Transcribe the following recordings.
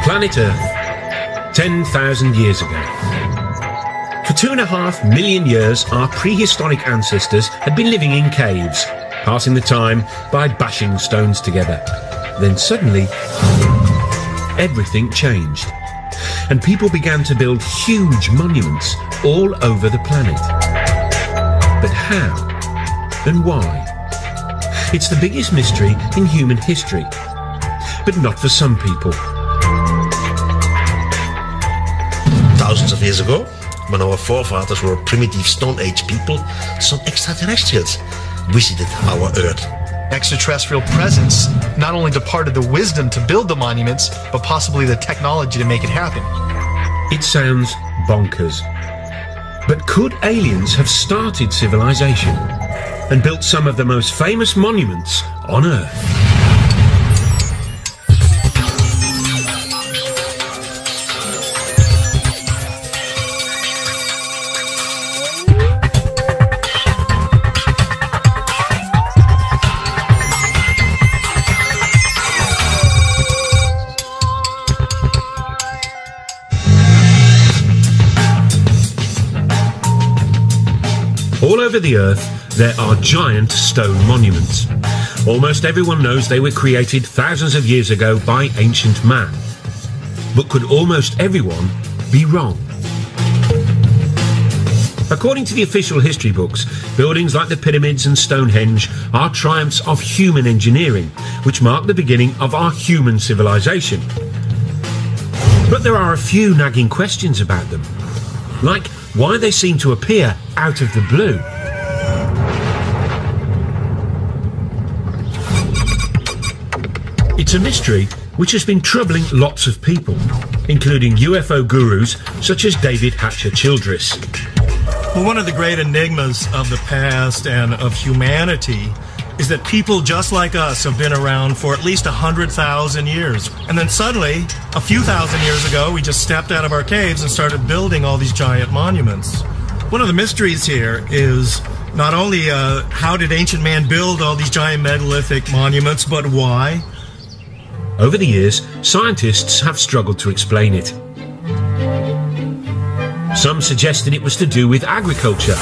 Planet Earth, 10,000 years ago. For 2.5 million years, our prehistoric ancestors had been living in caves, passing the time by bashing stones together. Then suddenly, everything changed, and people began to build huge monuments all over the planet. But how and why? It's the biggest mystery in human history, but not for some people. Thousands of years ago, when our forefathers were primitive Stone Age people, some extraterrestrials visited our Earth. Extraterrestrial presence not only departed the wisdom to build the monuments, but possibly the technology to make it happen. It sounds bonkers. But could aliens have started civilization and built some of the most famous monuments on Earth? All over the Earth, there are giant stone monuments. Almost everyone knows they were created thousands of years ago by ancient man. But could almost everyone be wrong? According to the official history books, buildings like the pyramids and Stonehenge are triumphs of human engineering, which mark the beginning of our human civilization. But there are a few nagging questions about them, like why they seem to appear out of the blue. It's a mystery which has been troubling lots of people, including UFO gurus such as David Hatcher Childress. Well, one of the great enigmas of the past and of humanity is that people just like us have been around for at least 100,000 years. And then suddenly, a few thousand years ago, we just stepped out of our caves and started building all these giant monuments. One of the mysteries here is not only how did ancient man build all these giant megalithic monuments, but why? Over the years, scientists have struggled to explain it. Some suggested it was to do with agriculture.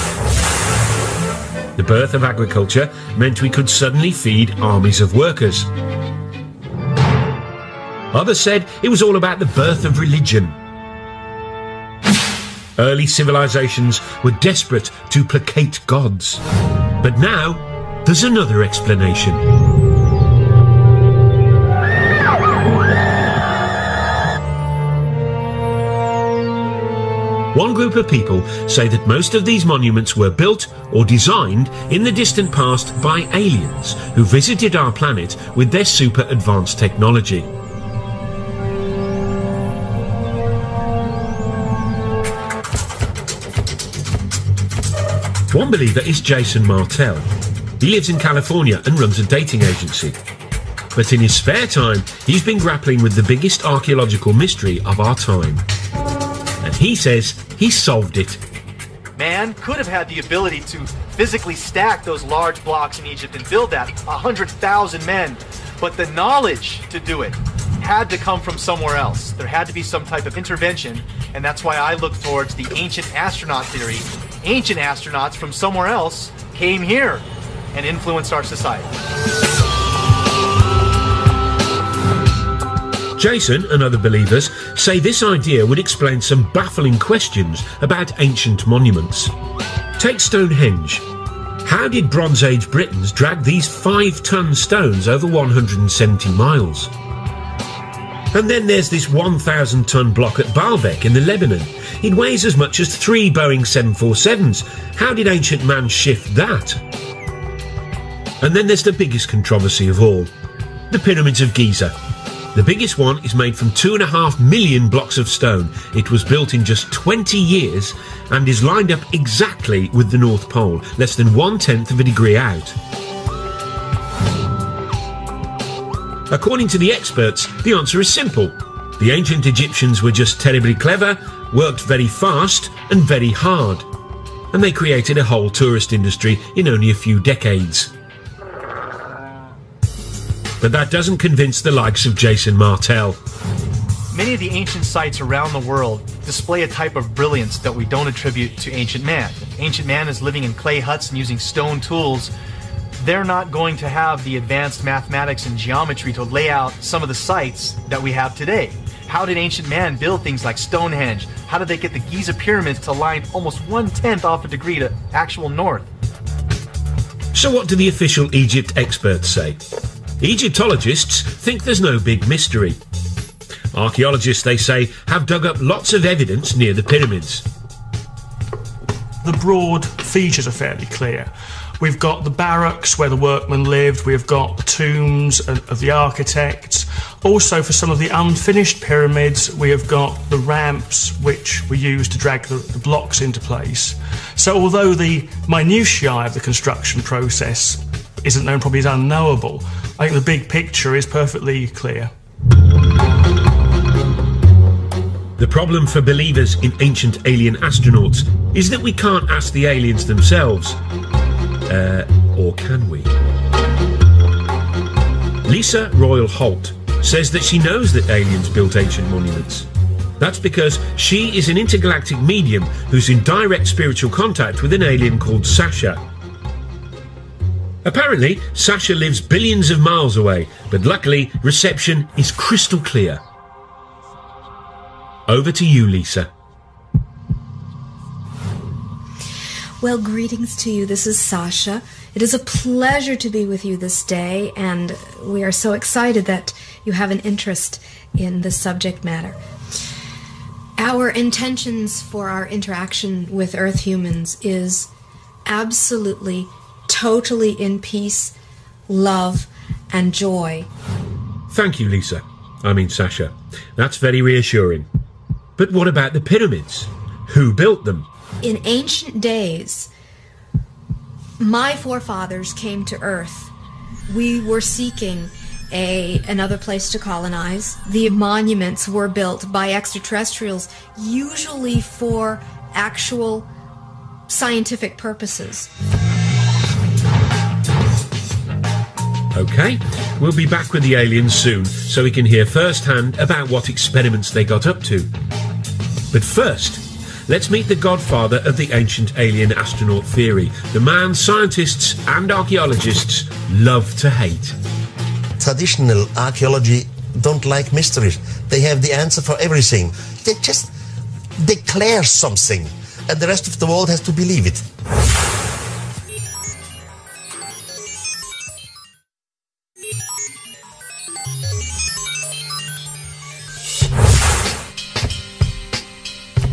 The birth of agriculture meant we could suddenly feed armies of workers. Others said it was all about the birth of religion. Early civilizations were desperate to placate gods. But now, there's another explanation. One group of people say that most of these monuments were built or designed in the distant past by aliens who visited our planet with their super advanced technology. One believer is Jason Martell. He lives in California and runs a dating agency. But in his spare time, he's been grappling with the biggest archaeological mystery of our time. And he says he solved it. Man could have had the ability to physically stack those large blocks in Egypt and build that, 100,000 men. But the knowledge to do it had to come from somewhere else. There had to be some type of intervention, and that's why I look towards the ancient astronaut theory. Ancient astronauts from somewhere else came here and influenced our society. Jason and other believers say this idea would explain some baffling questions about ancient monuments. Take Stonehenge. How did Bronze Age Britons drag these 5-ton stones over 170 miles? And then there's this 1,000-ton block at Baalbek in the Lebanon. It weighs as much as 3 Boeing 747s. How did ancient man shift that? And then there's the biggest controversy of all, the Pyramids of Giza. The biggest one is made from 2.5 million blocks of stone. It was built in just 20 years and is lined up exactly with the North Pole, less than 1/10 of a degree out. According to the experts, the answer is simple. The ancient Egyptians were just terribly clever, worked very fast and very hard. And they created a whole tourist industry in only a few decades. But that doesn't convince the likes of Jason Martell. Many of the ancient sites around the world display a type of brilliance that we don't attribute to ancient man. If ancient man is living in clay huts and using stone tools, they're not going to have the advanced mathematics and geometry to lay out some of the sites that we have today. How did ancient man build things like Stonehenge? How did they get the Giza pyramids to line almost 1/10 off a degree to actual north? So what do the official Egypt experts say? Egyptologists think there's no big mystery. Archaeologists, they say, have dug up lots of evidence near the pyramids. The broad features are fairly clear. We've got the barracks where the workmen lived, we've got the tombs of the architects. Also, for some of the unfinished pyramids, we have got the ramps which were used to drag the blocks into place. So although the minutiae of the construction process isn't known, probably is unknowable, I think the big picture is perfectly clear. The problem for believers in ancient alien astronauts is that we can't ask the aliens themselves. Or can we? Lisa Royal Holt says that she knows that aliens built ancient monuments. That's because she is an intergalactic medium who's in direct spiritual contact with an alien called Sasha. Apparently, Sasha lives billions of miles away, but luckily, reception is crystal clear. Over to you, Lisa. Well, greetings to you. This is Sasha. It is a pleasure to be with you this day, and we are so excited that you have an interest in this subject matter. Our intentions for our interaction with Earth humans is absolutely, totally in peace, love, and joy. Thank you, Lisa. I mean, Sasha. That's very reassuring. But what about the pyramids? Who built them? In ancient days, my forefathers came to Earth. We were seeking another place to colonize. The monuments were built by extraterrestrials, usually for actual scientific purposes. Okay, we'll be back with the aliens soon, so we can hear firsthand about what experiments they got up to. But first, let's meet the godfather of the ancient alien astronaut theory, the man scientists and archaeologists love to hate. Traditional archaeology don't like mysteries. They have the answer for everything. They just declare something, and the rest of the world has to believe it.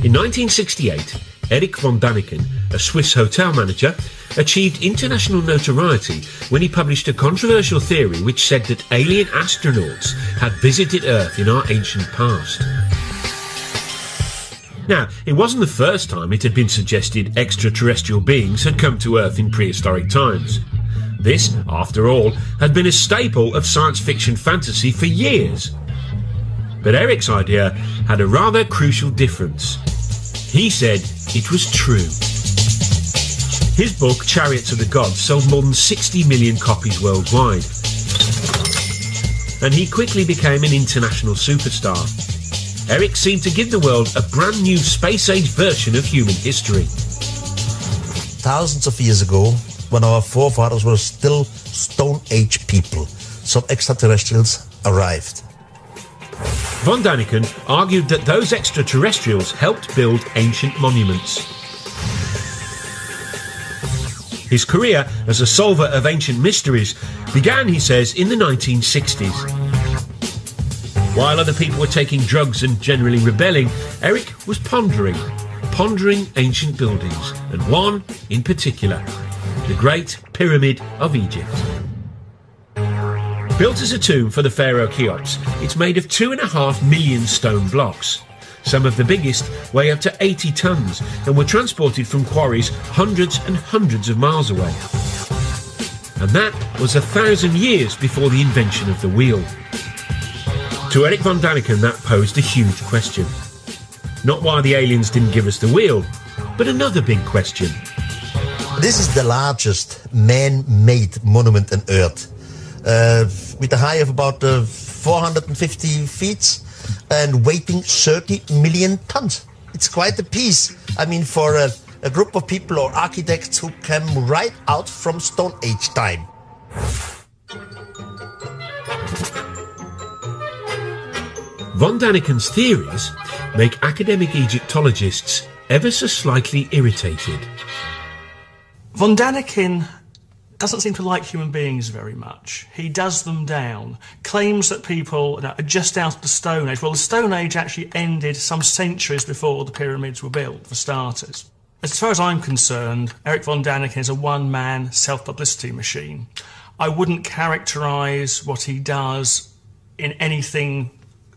In 1968, Eric von Daniken, a Swiss hotel manager, achieved international notoriety when he published a controversial theory which said that alien astronauts had visited Earth in our ancient past. Now, it wasn't the first time it had been suggested extraterrestrial beings had come to Earth in prehistoric times. This, after all, had been a staple of science fiction fantasy for years. But Eric's idea had a rather crucial difference. He said it was true. His book, Chariots of the Gods, sold more than 60 million copies worldwide. And he quickly became an international superstar. Eric seemed to give the world a brand new space-age version of human history. Thousands of years ago, when our forefathers were still Stone Age people, some extraterrestrials arrived. Von Daniken argued that those extraterrestrials helped build ancient monuments. His career as a solver of ancient mysteries began, he says, in the 1960s. While other people were taking drugs and generally rebelling, Eric was pondering ancient buildings, and one in particular, the Great Pyramid of Egypt. Built as a tomb for the pharaoh Cheops, it's made of 2.5 million stone blocks. Some of the biggest weigh up to 80 tons and were transported from quarries hundreds and hundreds of miles away. And that was 1,000 years before the invention of the wheel. To Eric von Daniken, that posed a huge question. Not why the aliens didn't give us the wheel, but another big question. This is the largest man-made monument on Earth. With a height of about 450 feet and weighing 30 million tons. It's quite a piece. I mean, for a group of people or architects who came right out from Stone Age time. Von Daniken's theories make academic Egyptologists ever so slightly irritated. Von Daniken doesn't seem to like human beings very much. He does them down, claims that people are just out of the Stone Age. Well, the Stone Age actually ended some centuries before the pyramids were built, for starters. As far as I'm concerned, Eric von Daniken is a one-man self-publicity machine. I wouldn't characterise what he does in anything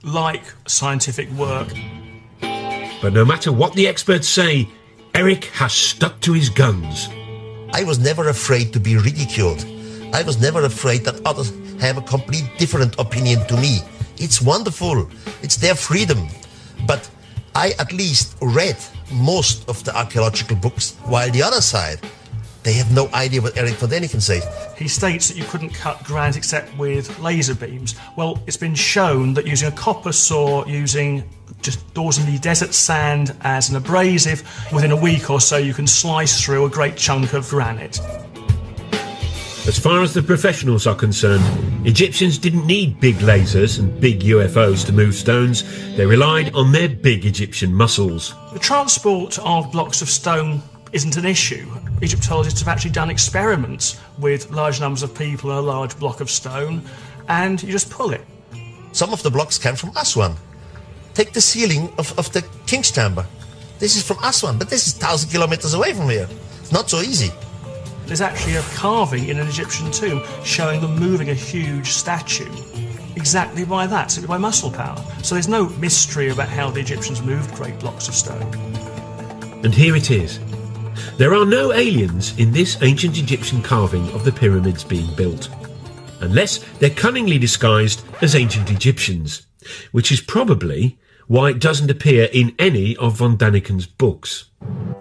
like scientific work. But no matter what the experts say, Eric has stuck to his guns. I was never afraid to be ridiculed. I was never afraid that others have a complete different opinion to me. It's wonderful. It's their freedom. But I at least read most of the archaeological books, while the other side, they have no idea what Eric von Daniken says. He states that you couldn't cut granite except with laser beams. Well, it's been shown that using a copper saw, using just ordinary desert sand as an abrasive, within a week or so you can slice through a great chunk of granite. As far as the professionals are concerned, Egyptians didn't need big lasers and big UFOs to move stones. They relied on their big Egyptian muscles. The transport of blocks of stone isn't an issue. Egyptologists have actually done experiments with large numbers of people in a large block of stone, and you just pull it. Some of the blocks came from Aswan. Take the ceiling of the King's Chamber. This is from Aswan, but this is 1,000 kilometers away from here. It's not so easy. There's actually a carving in an Egyptian tomb showing them moving a huge statue exactly by that, simply by muscle power. So there's no mystery about how the Egyptians moved great blocks of stone. And here it is. There are no aliens in this ancient Egyptian carving of the pyramids being built, unless they're cunningly disguised as ancient Egyptians, which is probably why it doesn't appear in any of von Daniken's books.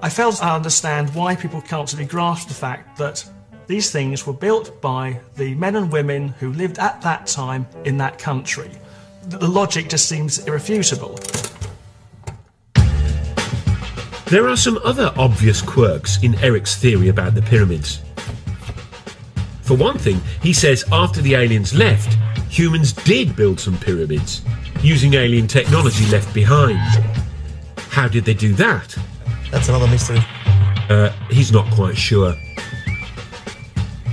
I fail to understand why people can't really grasp the fact that these things were built by the men and women who lived at that time in that country. The logic just seems irrefutable. There are some other obvious quirks in Eric's theory about the pyramids. For one thing, he says after the aliens left, humans did build some pyramids, using alien technology left behind. How did they do that? That's another mystery. He's not quite sure.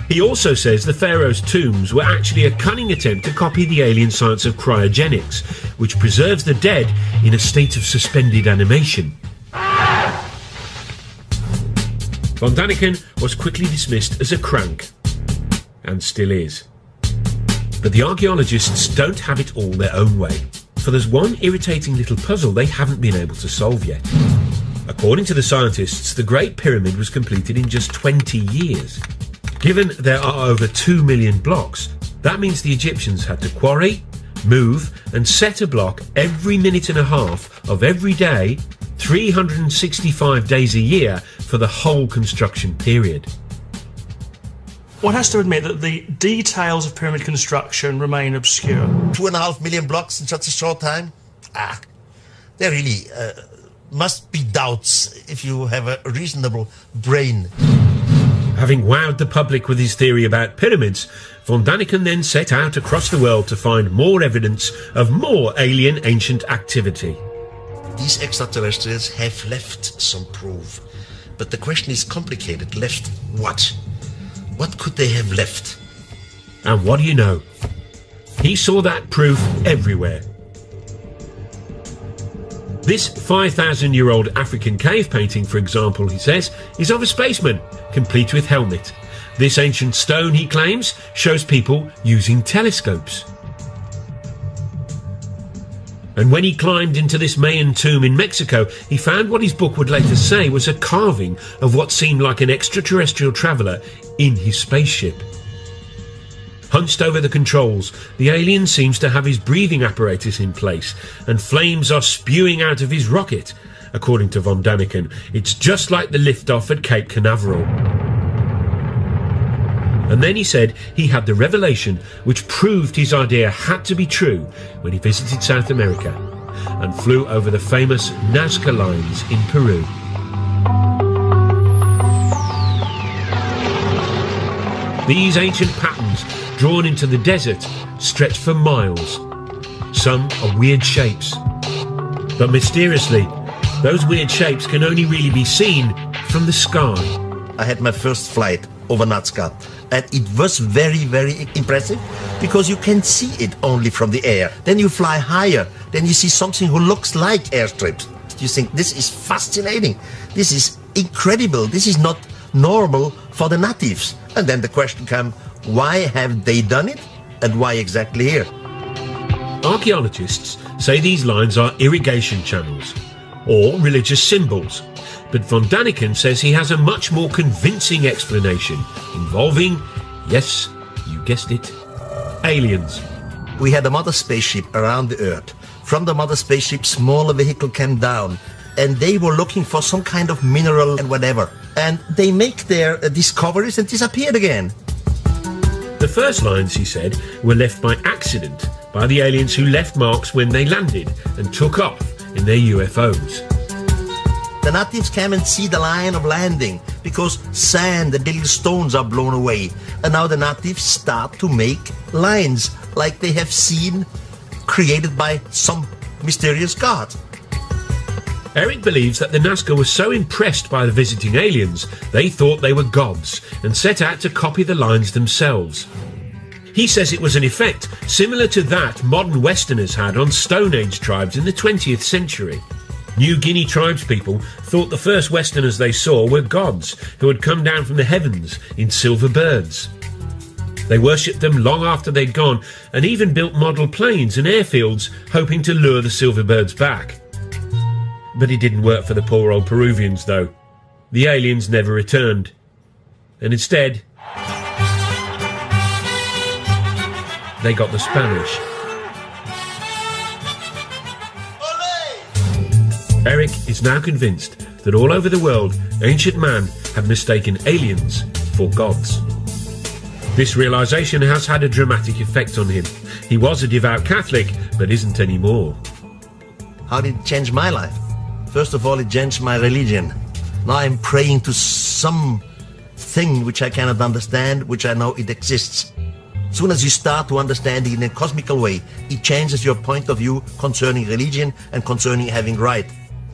He also says the pharaoh's tombs were actually a cunning attempt to copy the alien science of cryogenics, which preserves the dead in a state of suspended animation. Von Daniken was quickly dismissed as a crank, and still is. But the archaeologists don't have it all their own way, for there's one irritating little puzzle they haven't been able to solve yet. According to the scientists, the Great Pyramid was completed in just 20 years. Given there are over 2 million blocks, that means the Egyptians had to quarry, move and set a block every minute and a half of every day, 365 days a year for the whole construction period. One has to admit that the details of pyramid construction remain obscure. 2.5 million blocks in such a short time? There really must be doubts if you have a reasonable brain. Having wowed the public with his theory about pyramids, von Daniken then set out across the world to find more evidence of more alien ancient activity. These extraterrestrials have left some proof. But the question is complicated. Left what? What could they have left? And what do you know? He saw that proof everywhere. This 5,000-year-old African cave painting, for example, he says, is of a spaceman, complete with helmet. This ancient stone, he claims, shows people using telescopes. And when he climbed into this Mayan tomb in Mexico, he found what his book would later say was a carving of what seemed like an extraterrestrial traveller in his spaceship. Hunched over the controls, the alien seems to have his breathing apparatus in place, and flames are spewing out of his rocket. According to von Daniken, it's just like the liftoff at Cape Canaveral. And then he said he had the revelation which proved his idea had to be true when he visited South America and flew over the famous Nazca lines in Peru. These ancient patterns, drawn into the desert, stretch for miles. Some are weird shapes. But mysteriously, those weird shapes can only really be seen from the sky. I had my first flight over Nazca, and it was very, very impressive because you can see it only from the air. Then you fly higher, then you see something who looks like airstrips. You think, this is fascinating, this is incredible, this is not normal for the natives. And then the question comes, why have they done it, and why exactly here? Archaeologists say these lines are irrigation channels or religious symbols, but von Daniken says he has a much more convincing explanation involving, yes, you guessed it, aliens. We had a mother spaceship around the Earth. From the mother spaceship, smaller vehicle came down, and they were looking for some kind of mineral and whatever. And they make their discoveries and disappeared again. The first lines, he said, were left by accident by the aliens who left marks when they landed and took off in their UFOs. The natives came and see the line of landing because sand and little stones are blown away. And now the natives start to make lines like they have seen created by some mysterious god. Eric believes that the Nazca were so impressed by the visiting aliens, they thought they were gods and set out to copy the lines themselves. He says it was an effect similar to that modern Westerners had on Stone Age tribes in the 20th century. New Guinea tribespeople thought the first Westerners they saw were gods who had come down from the heavens in silver birds. They worshipped them long after they'd gone and even built model planes and airfields hoping to lure the silver birds back. But it didn't work for the poor old Peruvians, though. The aliens never returned. And instead, they got the Spanish. Eric is now convinced that all over the world, ancient man had mistaken aliens for gods. This realisation has had a dramatic effect on him. He was a devout Catholic, but isn't anymore. How did it change my life? First of all, it changed my religion. Now I'm praying to some thing which I cannot understand, which I know it exists. As soon as you start to understand it in a cosmical way, it changes your point of view concerning religion and concerning having right.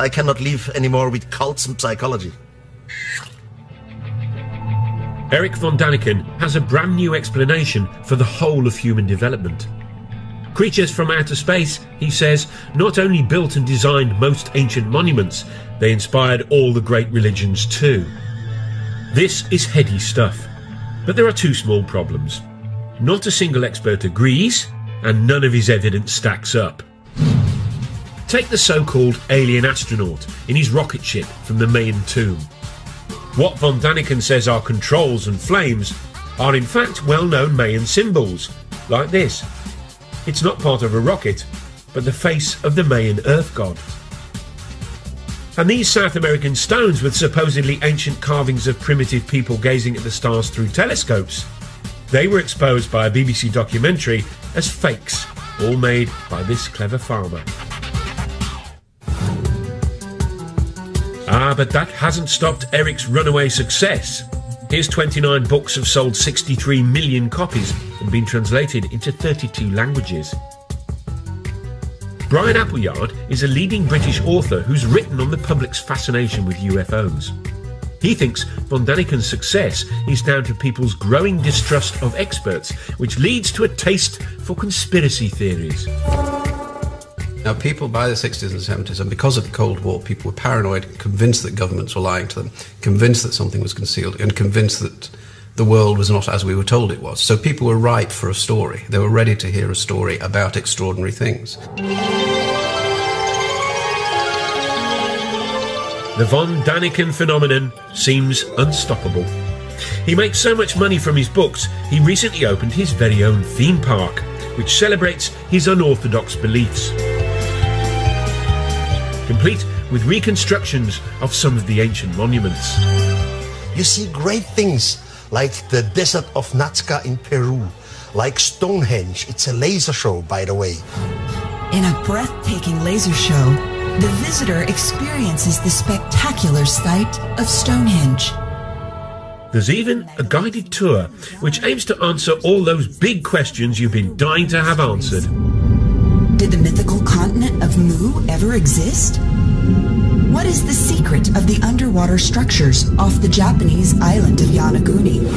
I cannot live anymore with cults and psychology. Eric von Daniken has a brand new explanation for the whole of human development. Creatures from outer space, he says, not only built and designed most ancient monuments, they inspired all the great religions too. This is heady stuff, but there are two small problems. Not a single expert agrees, and none of his evidence stacks up. Take the so-called alien astronaut in his rocket ship from the Mayan tomb. What von Daniken says are controls and flames are in fact well-known Mayan symbols, like this. It's not part of a rocket, but the face of the Mayan earth god. And these South American stones with supposedly ancient carvings of primitive people gazing at the stars through telescopes, they were exposed by a BBC documentary as fakes, all made by this clever farmer. But that hasn't stopped Eric's runaway success. His 29 books have sold 63 million copies and been translated into 32 languages. Brian Appleyard is a leading British author who's written on the public's fascination with UFOs. He thinks von Daniken's success is down to people's growing distrust of experts, which leads to a taste for conspiracy theories. Now, people by the 60s and 70s, and because of the Cold War, people were paranoid, convinced that governments were lying to them, convinced that something was concealed, and convinced that the world was not as we were told it was. So people were ripe for a story. They were ready to hear a story about extraordinary things. The von Daniken phenomenon seems unstoppable. He makes so much money from his books, he recently opened his very own theme park, which celebrates his unorthodox beliefs. Complete with reconstructions of some of the ancient monuments. You see great things like the desert of Nazca in Peru, like Stonehenge. It's a laser show, by the way. In a breathtaking laser show, the visitor experiences the spectacular sight of Stonehenge. There's even a guided tour which aims to answer all those big questions you've been dying to have answered. Did the mythical continent of Mu ever exist? What is the secret of the underwater structures off the Japanese island of Yonaguni?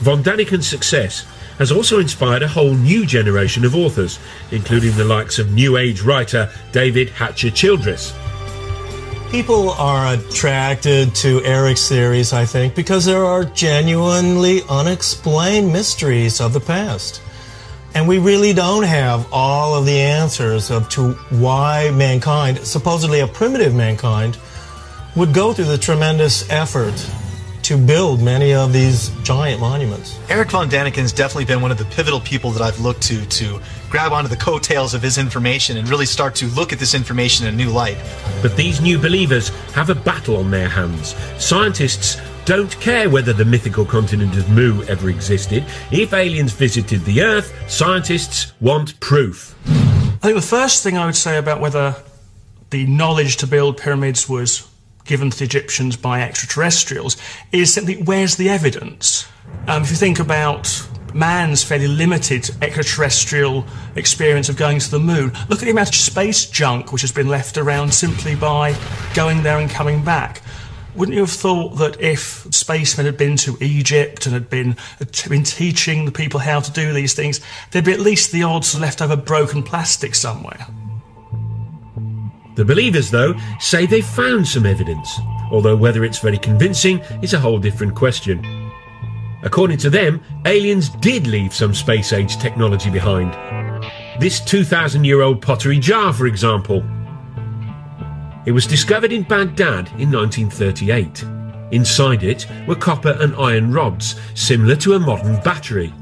Von Daniken's success has also inspired a whole new generation of authors, including the likes of New Age writer David Hatcher Childress. People are attracted to Eric's theories, I think, because there are genuinely unexplained mysteries of the past. And we really don't have all of the answers to why mankind, supposedly a primitive mankind, would go through the tremendous effort to build many of these giant monuments. Eric von Daniken's definitely been one of the pivotal people that I've looked to grab onto the coattails of his information and really start to look at this information in a new light. But these new believers have a battle on their hands. Scientists don't care whether the mythical continent of Mu ever existed. If aliens visited the Earth, scientists want proof. I think the first thing I would say about whether the knowledge to build pyramids was given to the Egyptians by extraterrestrials is simply, where's the evidence? If you think about man's fairly limited extraterrestrial experience of going to the moon, look at the amount of space junk which has been left around simply by going there and coming back. Wouldn't you have thought that if spacemen had been to Egypt and had been teaching the people how to do these things, there'd be at least the odds of leftover broken plastic somewhere? The believers, though, say they've found some evidence, although whether it's very convincing is a whole different question. According to them, aliens did leave some space-age technology behind. This 2,000-year-old pottery jar, for example. It was discovered in Baghdad in 1938. Inside it were copper and iron rods, similar to a modern battery.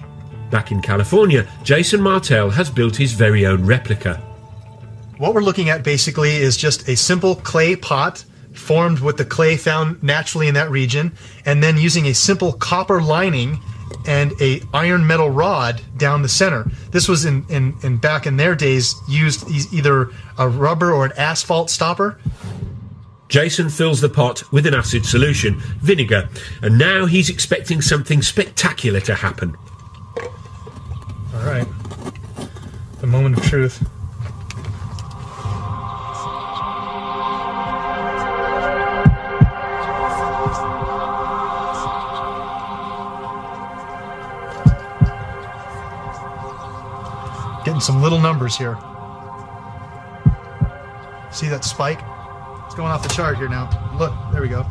Back in California, Jason Martell has built his very own replica. What we're looking at basically is just a simple clay pot formed with the clay found naturally in that region, and then using a simple copper lining and a iron metal rod down the center. This was in back in their days used either a rubber or an asphalt stopper. Jason fills the pot with an acid solution, vinegar, and now he's expecting something spectacular to happen. All right, the moment of truth. Getting some little numbers here. See that spike? It's going off the chart here now. Look, there we go.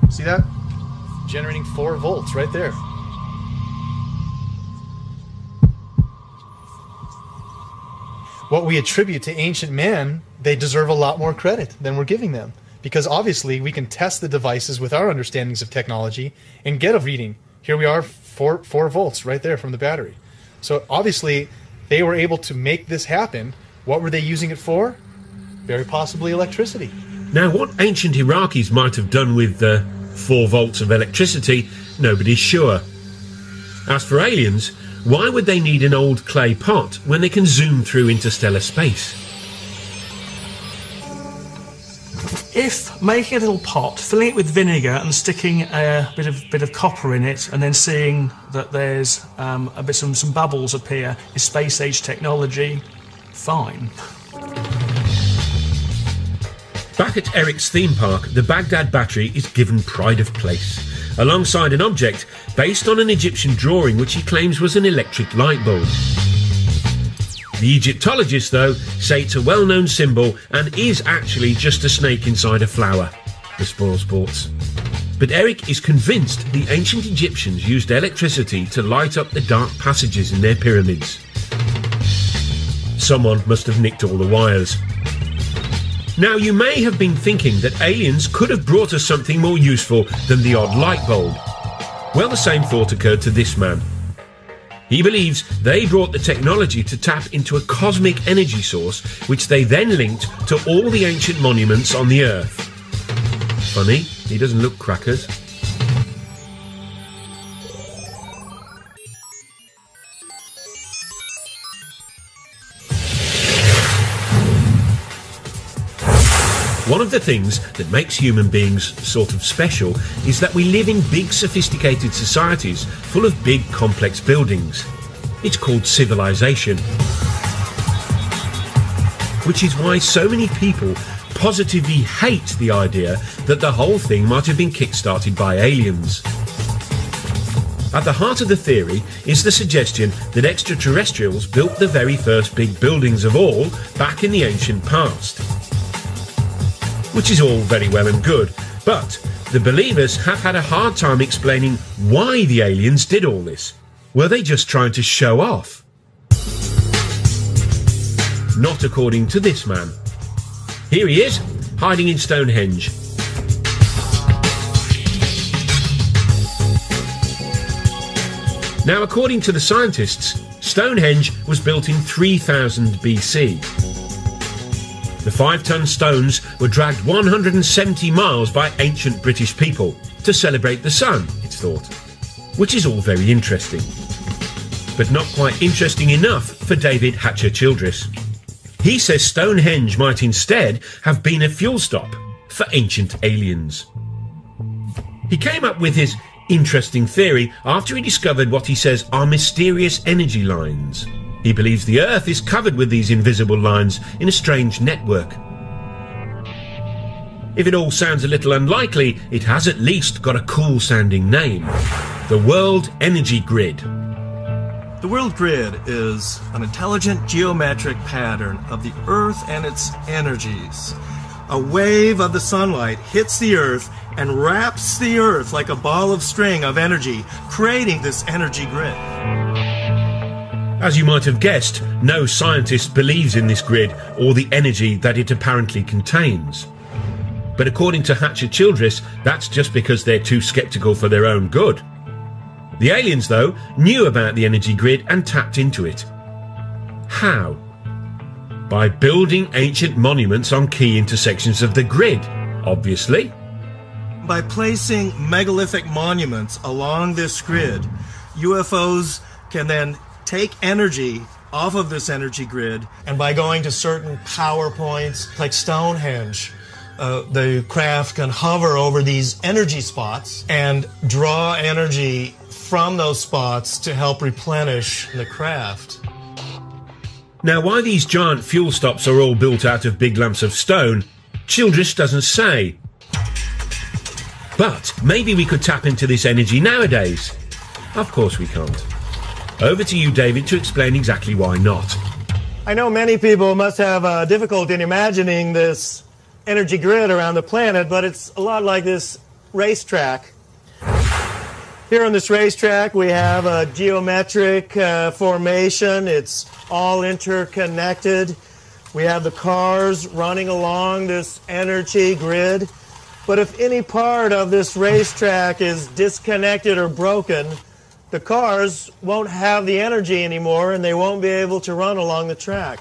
See that? Generating 4 volts right there. What we attribute to ancient man, they deserve a lot more credit than we're giving them. Because obviously we can test the devices with our understandings of technology and get a reading. Here we are, 4 volts right there from the battery. So obviously they were able to make this happen. What were they using it for? Very possibly electricity. Now, what ancient Iraqis might have done with 4 volts of electricity, nobody's sure. As for aliens, why would they need an old clay pot when they can zoom through interstellar space? If making a little pot, filling it with vinegar and sticking a bit of copper in it, and then seeing that there's some bubbles appear is space age technology, fine. Back at Eric's theme park, the Baghdad battery is given pride of place, alongside an object based on an Egyptian drawing which he claims was an electric light bulb. The Egyptologists, though, say it's a well-known symbol and is actually just a snake inside a flower. The spoil sports. But Eric is convinced the ancient Egyptians used electricity to light up the dark passages in their pyramids. Someone must have nicked all the wires. Now, you may have been thinking that aliens could have brought us something more useful than the odd light bulb. Well, the same thought occurred to this man. He believes they brought the technology to tap into a cosmic energy source, which they then linked to all the ancient monuments on the Earth. funny. He doesn't look crackers. One of the things that makes human beings sort of special is that we live in big, sophisticated societies full of big, complex buildings. It's called civilization. Which is why so many people positively hate the idea that the whole thing might have been kick-started by aliens. At the heart of the theory is the suggestion that extraterrestrials built the very first big buildings of all back in the ancient past. Which is all very well and good, but the believers have had a hard time explaining why the aliens did all this. Were they just trying to show off? Not according to this man. Here he is, hiding in Stonehenge. Now, according to the scientists, Stonehenge was built in 3000 BC. The 5-ton stones were dragged 170 miles by ancient British people to celebrate the sun, it's thought. Which is all very interesting. But not quite interesting enough for David Hatcher-Childress. He says Stonehenge might instead have been a fuel stop for ancient aliens. He came up with his interesting theory after he discovered what he says are mysterious energy lines. He believes the Earth is covered with these invisible lines in a strange network. If it all sounds a little unlikely, it has at least got a cool-sounding name. The World Energy Grid. The world grid is an intelligent geometric pattern of the Earth and its energies. A wave of the sunlight hits the Earth and wraps the Earth like a ball of string of energy, creating this energy grid. As you might have guessed, no scientist believes in this grid or the energy that it apparently contains. But according to Hatcher-Childress, that's just because they're too sceptical for their own good. The aliens, though, knew about the energy grid and tapped into it. How? By building ancient monuments on key intersections of the grid, obviously. By placing megalithic monuments along this grid, UFOs can then take energy off of this energy grid, and by going to certain power points like Stonehenge, the craft can hover over these energy spots and draw energy from those spots to help replenish the craft. Now, why these giant fuel stops are all built out of big lumps of stone, Childress doesn't say. But maybe we could tap into this energy nowadays. Of course we can't. Over to you, David, to explain exactly why not. I know many people must have difficulty in imagining this energy grid around the planet, but it's a lot like this racetrack. Here on this racetrack, we have a geometric formation. It's all interconnected. We have the cars running along this energy grid. But if any part of this racetrack is disconnected or broken, the cars won't have the energy anymore and they won't be able to run along the track.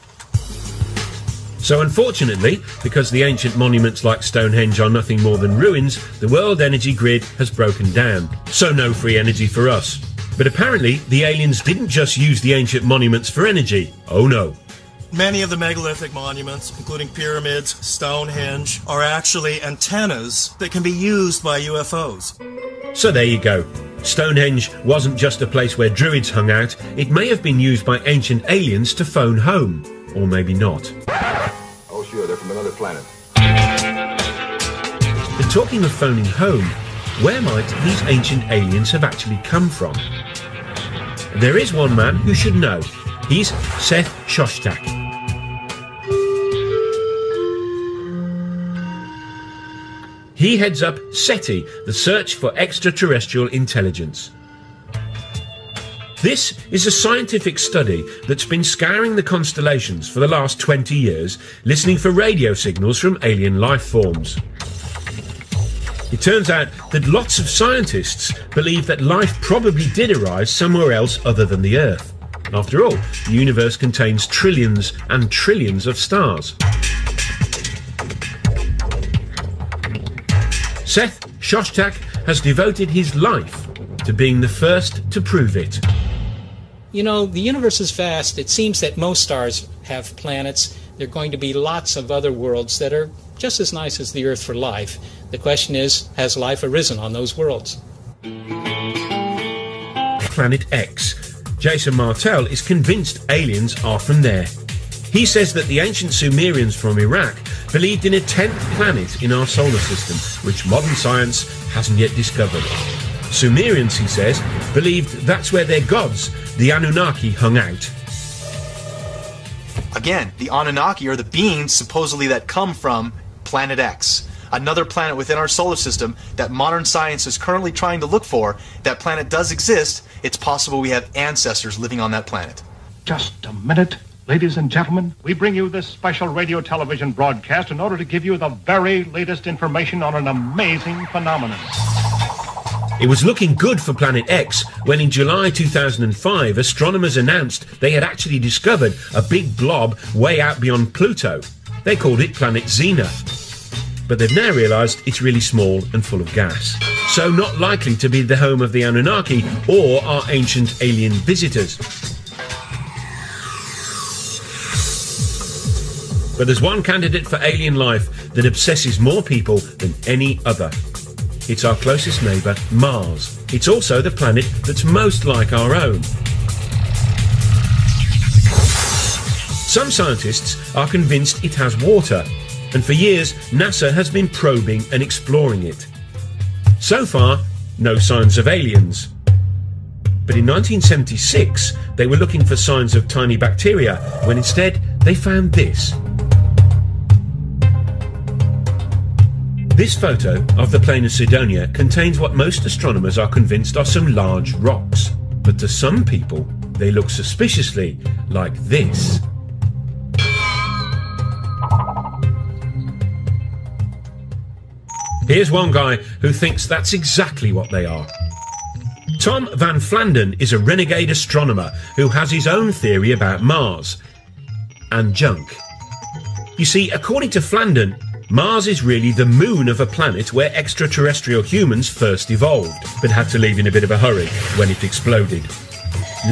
So unfortunately, because the ancient monuments like Stonehenge are nothing more than ruins, the world energy grid has broken down. So no free energy for us. But apparently, the aliens didn't just use the ancient monuments for energy. Oh no. Many of the megalithic monuments, including pyramids, Stonehenge, are actually antennas that can be used by UFOs. So there you go. Stonehenge wasn't just a place where druids hung out, it may have been used by ancient aliens to phone home. Or maybe not. Oh sure, they're from another planet. But talking of phoning home, where might these ancient aliens have actually come from? There is one man who should know. He's Seth Shostak. He heads up SETI, the Search for Extraterrestrial Intelligence. This is a scientific study that's been scouring the constellations for the last 20 years, listening for radio signals from alien life forms. It turns out that lots of scientists believe that life probably did arise somewhere else other than the Earth. After all, the universe contains trillions and trillions of stars. Seth Shostak has devoted his life to being the first to prove it. You know, the universe is vast. It seems that most stars have planets. There are going to be lots of other worlds that are just as nice as the Earth for life. The question is, has life arisen on those worlds? Planet X. Jason Martell is convinced aliens are from there. He says that the ancient Sumerians from Iraq believed in a 10th planet in our solar system, which modern science hasn't yet discovered. Sumerians, he says, believed that's where their gods, the Anunnaki, hung out. Again, the Anunnaki are the beings supposedly that come from Planet X, another planet within our solar system that modern science is currently trying to look for. That planet does exist. It's possible we have ancestors living on that planet. Just a minute. Ladies and gentlemen, we bring you this special radio television broadcast in order to give you the very latest information on an amazing phenomenon. It was looking good for Planet X when in July 2005 astronomers announced they had actually discovered a big blob way out beyond Pluto. They called it Planet Xena. But they've now realised it's really small and full of gas, so not likely to be the home of the Anunnaki or our ancient alien visitors. But there's one candidate for alien life that obsesses more people than any other. It's our closest neighbour, Mars. It's also the planet that's most like our own. Some scientists are convinced it has water, and for years NASA has been probing and exploring it. So far, no signs of aliens. But in 1976, they were looking for signs of tiny bacteria, when instead they found this. This photo of the plain of Cydonia contains what most astronomers are convinced are some large rocks. But to some people, they look suspiciously like this. Here's one guy who thinks that's exactly what they are. Tom Van Flandern is a renegade astronomer who has his own theory about Mars and junk. You see, according to Flandern, Mars is really the moon of a planet where extraterrestrial humans first evolved, but had to leave in a bit of a hurry when it exploded.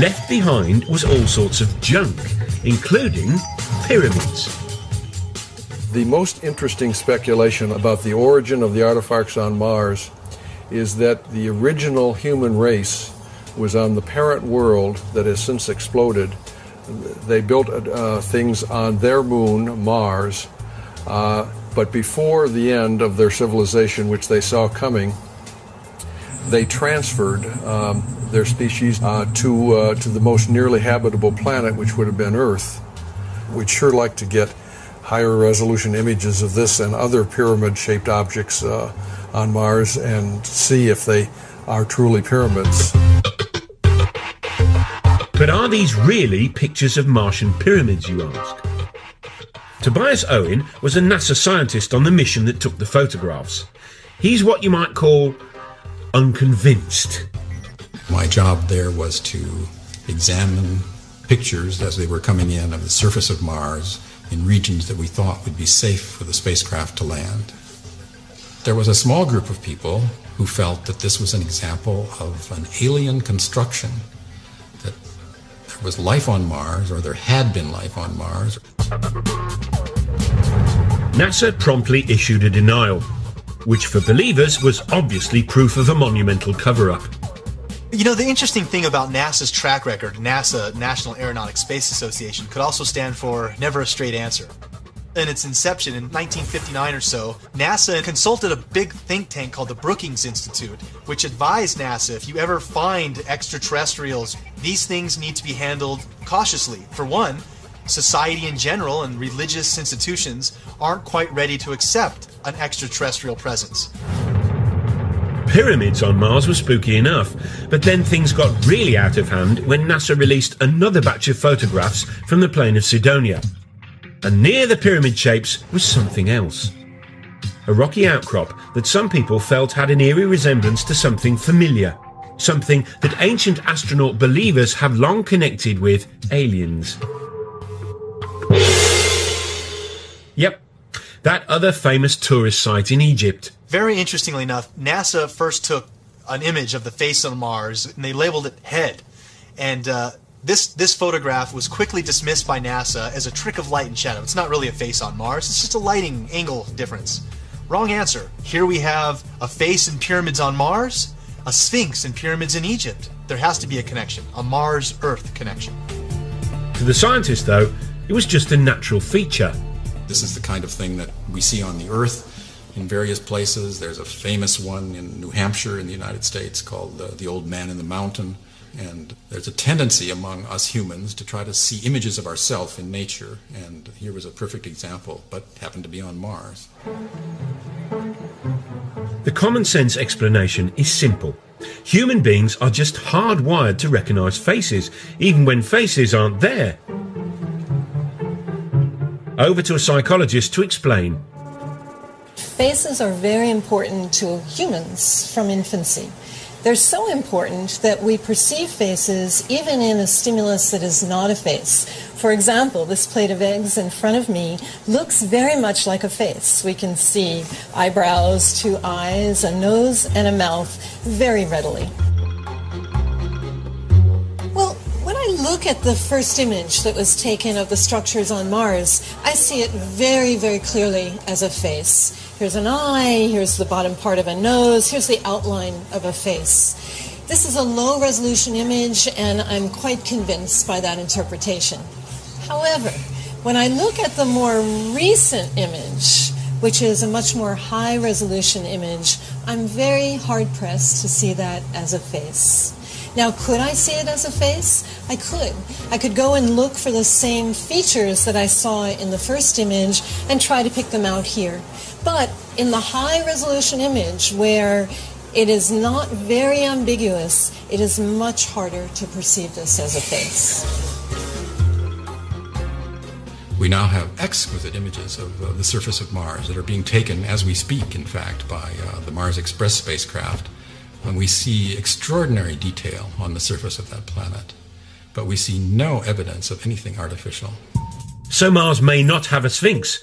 Left behind was all sorts of junk, including pyramids. The most interesting speculation about the origin of the artifacts on Mars is that the original human race was on the parent world that has since exploded. They built things on their moon, Mars, but before the end of their civilization, which they saw coming, they transferred their species to the most nearly habitable planet, which would have been Earth. We'd sure like to get higher resolution images of this and other pyramid-shaped objects on Mars and see if they are truly pyramids. But are these really pictures of Martian pyramids, you ask? Tobias Owen was a NASA scientist on the mission that took the photographs. He's what you might call unconvinced. My job there was to examine pictures as they were coming in of the surface of Mars in regions that we thought would be safe for the spacecraft to land. There was a small group of people who felt that this was an example of an alien construction, that there was life on Mars, or there had been life on Mars. NASA promptly issued a denial, which for believers was obviously proof of a monumental cover-up. You know, the interesting thing about NASA's track record, NASA, National Aeronautics Space Association, could also stand for never a straight answer. In its inception in 1959 or so, NASA consulted a big think tank called the Brookings Institute, which advised NASA, if you ever find extraterrestrials, these things need to be handled cautiously. For one, society in general and religious institutions aren't quite ready to accept an extraterrestrial presence. Pyramids on Mars were spooky enough, but then things got really out of hand when NASA released another batch of photographs from the plain of Cydonia. And near the pyramid shapes was something else. A rocky outcrop that some people felt had an eerie resemblance to something familiar. Something that ancient astronaut believers have long connected with aliens. Yep, that other famous tourist site in Egypt. Very interestingly enough, NASA first took an image of the face on Mars, and they labeled it head. And this photograph was quickly dismissed by NASA as a trick of light and shadow. It's not really a face on Mars, it's just a lighting angle difference. Wrong answer. Here we have a face in pyramids on Mars, a sphinx in pyramids in Egypt. There has to be a connection, a Mars-Earth connection. To the scientist, though, it was just a natural feature. This is the kind of thing that we see on the Earth in various places. There's a famous one in New Hampshire in the United States called the Old Man in the Mountain. And there's a tendency among us humans to try to see images of ourselves in nature. And here was a perfect example, but happened to be on Mars. The common sense explanation is simple. Human beings are just hardwired to recognize faces, even when faces aren't there. Over to a psychologist to explain. Faces are very important to humans from infancy. They're so important that we perceive faces even in a stimulus that is not a face. For example, this plate of eggs in front of me looks very much like a face. We can see eyebrows, two eyes, a nose, and a mouth very readily. Well, when I look at the first image that was taken of the structures on Mars, I see it very, very clearly as a face. Here's an eye, here's the bottom part of a nose, here's the outline of a face. This is a low-resolution image, and I'm quite convinced by that interpretation. However, when I look at the more recent image, which is a much more high-resolution image, I'm very hard-pressed to see that as a face. Now, could I see it as a face? I could. I could go and look for the same features that I saw in the first image and try to pick them out here. But in the high-resolution image, where it is not very ambiguous, it is much harder to perceive this as a face. We now have exquisite images of the surface of Mars that are being taken as we speak, in fact, by the Mars Express spacecraft. And we see extraordinary detail on the surface of that planet, but we see no evidence of anything artificial. So Mars may not have a sphinx,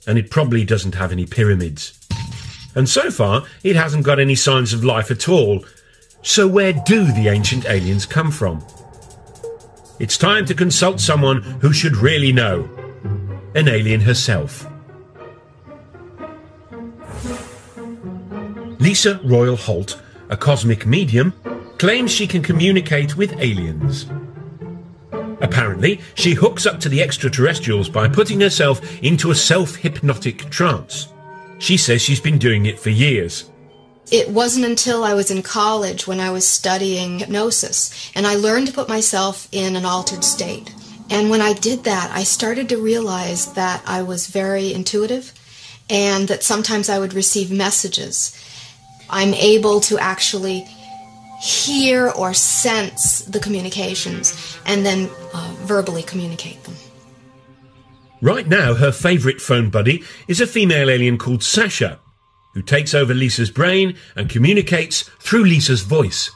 and it probably doesn't have any pyramids. And so far, it hasn't got any signs of life at all. So where do the ancient aliens come from? It's time to consult someone who should really know. An alien herself. Lisa Royal Holt, a cosmic medium, claims she can communicate with aliens. Apparently, she hooks up to the extraterrestrials by putting herself into a self-hypnotic trance. She says she's been doing it for years. It wasn't until I was in college when I was studying hypnosis, and I learned to put myself in an altered state. And when I did that, I started to realize that I was very intuitive and that sometimes I would receive messages. I'm able to actually hear or sense the communications and then verbally communicate them. Right now, her favourite phone buddy is a female alien called Sasha, who takes over Lisa's brain and communicates through Lisa's voice.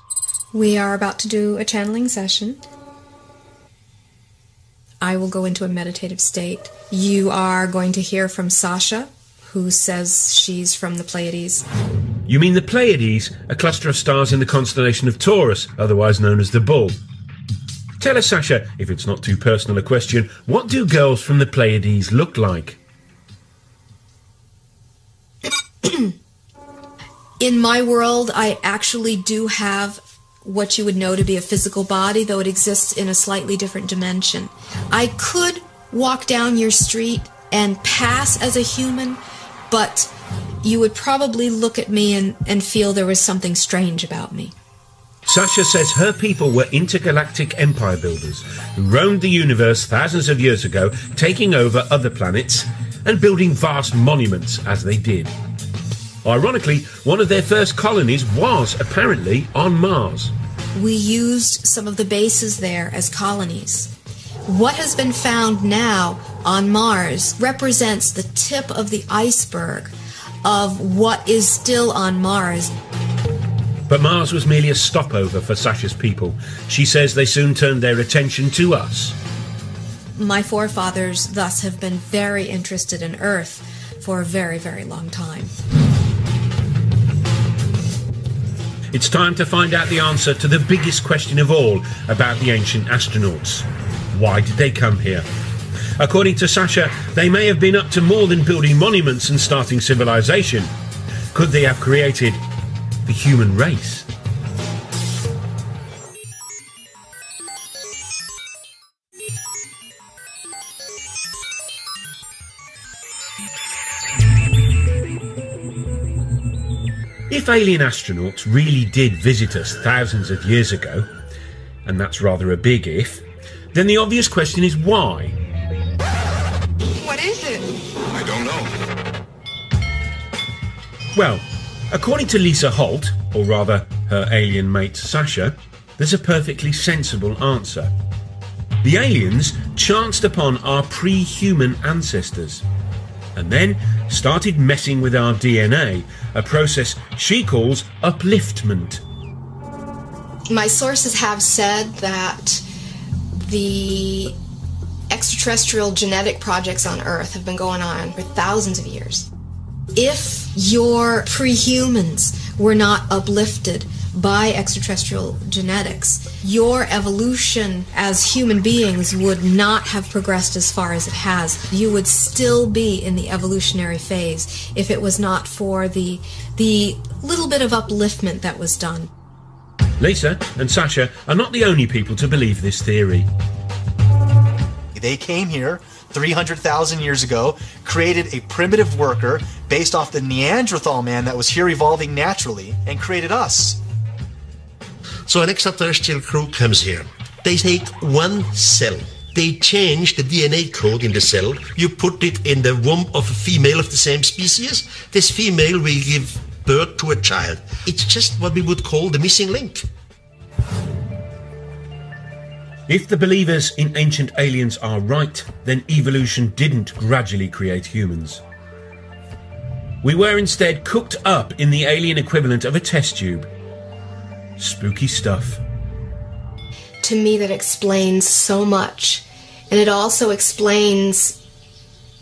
We are about to do a channeling session. I will go into a meditative state. You are going to hear from Sasha, who says she's from the Pleiades. You mean the Pleiades, a cluster of stars in the constellation of Taurus, otherwise known as the Bull. Tell us, Sasha, if it's not too personal a question, what do girls from the Pleiades look like? In my world, I actually do have what you would know to be a physical body, though it exists in a slightly different dimension. I could walk down your street and pass as a human, but you would probably look at me and feel there was something strange about me. Sasha says her people were intergalactic empire builders who roamed the universe thousands of years ago, taking over other planets and building vast monuments as they did. Ironically, one of their first colonies was apparently on Mars. We used some of the bases there as colonies. What has been found now on Mars represents the tip of the iceberg of what is still on Mars. But Mars was merely a stopover for Sasha's people. She says they soon turned their attention to us. My forefathers thus have been very interested in Earth for a very, very long time. It's time to find out the answer to the biggest question of all about the ancient astronauts. Why did they come here? According to Sasha, they may have been up to more than building monuments and starting civilization. Could they have created the human race? If alien astronauts really did visit us thousands of years ago, and that's rather a big if, then the obvious question is why? What is it? I don't know. Well, according to Lisa Holt, or rather her alien mate Sasha, there's a perfectly sensible answer. The aliens chanced upon our pre-human ancestors and then started messing with our DNA, a process she calls upliftment. My sources have said that the extraterrestrial genetic projects on Earth have been going on for thousands of years. If your pre-humans were not uplifted by extraterrestrial genetics, your evolution as human beings would not have progressed as far as it has. You would still be in the evolutionary phase if it was not for the little bit of upliftment that was done. Lisa and Sasha are not the only people to believe this theory. They came here 300,000 years ago, created a primitive worker based off the Neanderthal man that was here evolving naturally, and created us. So an extraterrestrial crew comes here. They take one cell. They change the DNA code in the cell. You put it in the womb of a female of the same species. This female will give birth to a child. It's just what we would call the missing link. If the believers in ancient aliens are right, then evolution didn't gradually create humans. We were instead cooked up in the alien equivalent of a test tube. Spooky stuff. To me, that explains so much. And it also explains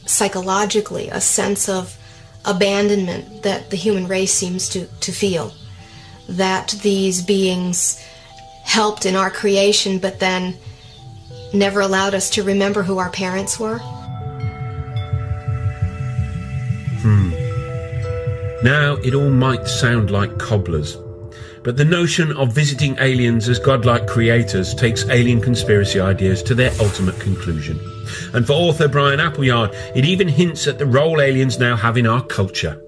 psychologically a sense of abandonment that the human race seems to feel. That these beings helped in our creation, but then never allowed us to remember who our parents were. Now, it all might sound like cobblers, but the notion of visiting aliens as godlike creators takes alien conspiracy ideas to their ultimate conclusion. And for author Brian Appleyard, it even hints at the role aliens now have in our culture.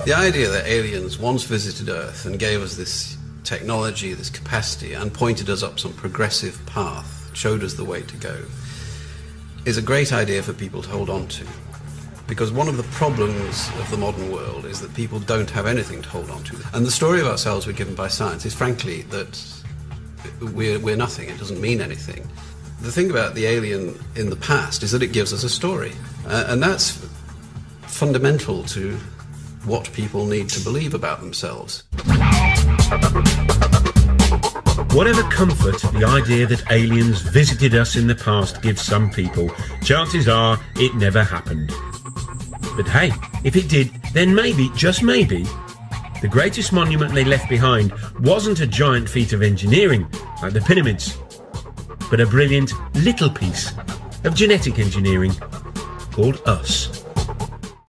The idea that aliens once visited Earth and gave us this technology, this capacity, and pointed us up some progressive path, showed us the way to go, is a great idea for people to hold on to. Because one of the problems of the modern world is that people don't have anything to hold on to. And the story of ourselves we're given by science is frankly that we're nothing, it doesn't mean anything. The thing about the alien in the past is that it gives us a story. And that's fundamental to what people need to believe about themselves. Whatever comfort the idea that aliens visited us in the past gives some people, chances are it never happened. But hey, if it did, then maybe, just maybe, the greatest monument they left behind wasn't a giant feat of engineering, like the pyramids, but a brilliant little piece of genetic engineering called us.